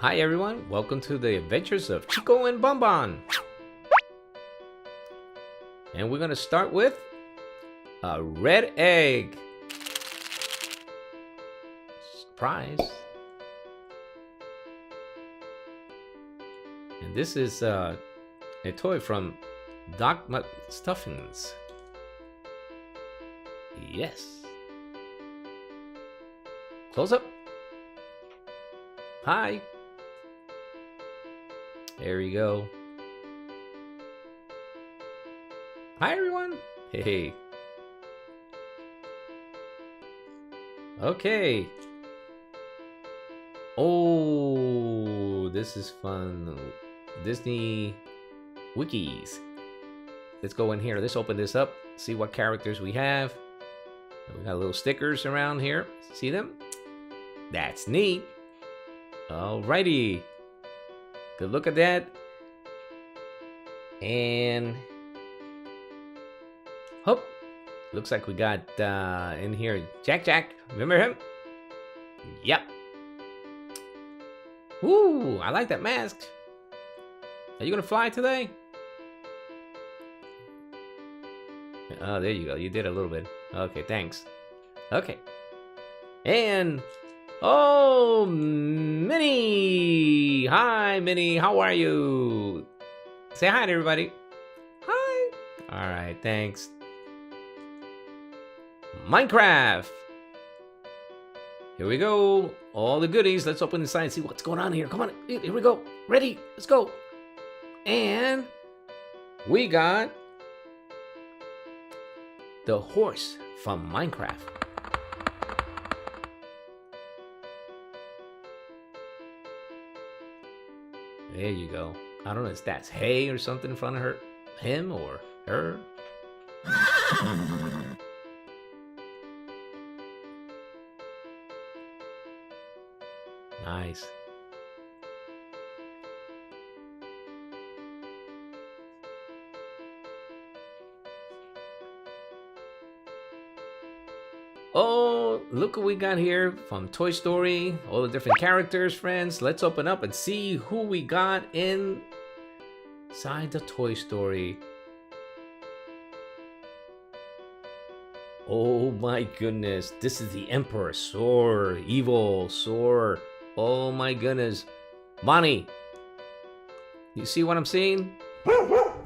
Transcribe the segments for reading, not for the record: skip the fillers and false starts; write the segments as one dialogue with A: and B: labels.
A: Hi everyone, welcome to the adventures of Chico and Bonbon. And we're gonna start with a red egg. Surprise. And this is a toy from Doc McStuffins. Yes. Close up. Hi. There we go. Hi everyone. Hey. Okay. Oh, this is fun. Disney wikis. Let's go in here. Let's open this up. See what characters we have. We got little stickers around here. See them? That's neat. Alrighty. Good look at that. And hope. Looks like we got in here Jack. Remember him? Yep. Ooh, I like that mask. Are you gonna fly today? Oh, there you go. You did a little bit. Okay, thanks. Okay. And oh, Minnie! Hi, Minnie. How are you? Say hi to everybody. Hi. All right, thanks. Minecraft. Here we go. All the goodies. Let's open inside and see what's going on here. Come on. Here we go. Ready? Let's go. And we got the horse from Minecraft. There you go. I don't know if that's hay or something in front of her. Him or her. Nice. Oh, look what we got here from Toy Story. All the different characters, friends. Let's open up and see who we got inside the Toy Story. Oh my goodness. This is the Emperor Soar. Evil Soar. Oh my goodness. Bonnie. You see what I'm seeing? Look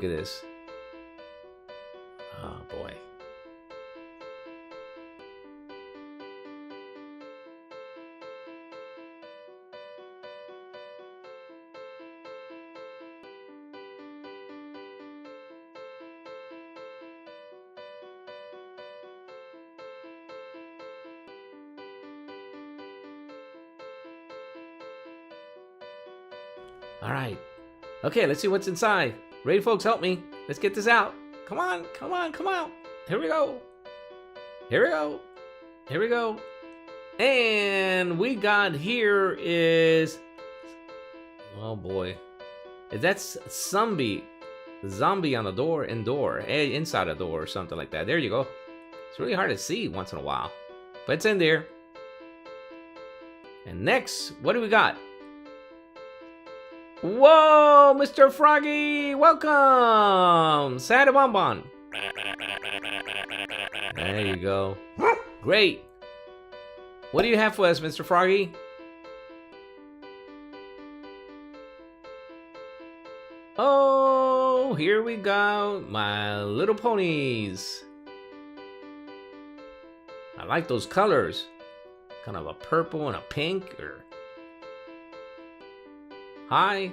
A: at this. Oh boy. All right. Okay, let's see what's inside. Ready, folks? Help me. Let's get this out. Come on. Here we go. Here we go. And we got here is... oh boy. That's zombie on the door, inside a door or something like that. There you go. It's really hard to see once in a while, but it's in there. And next, what do we got? Whoa, Mr. Froggy, welcome! Say to Bonbon. There you go. Great. What do you have for us, Mr. Froggy? Oh, here we go. My Little Ponies. I like those colors. Kind of a purple and a pink. Or... hi.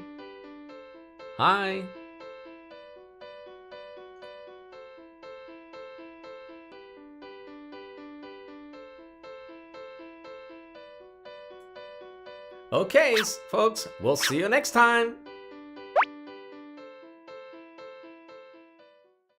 A: Okay, folks, we'll see you next time.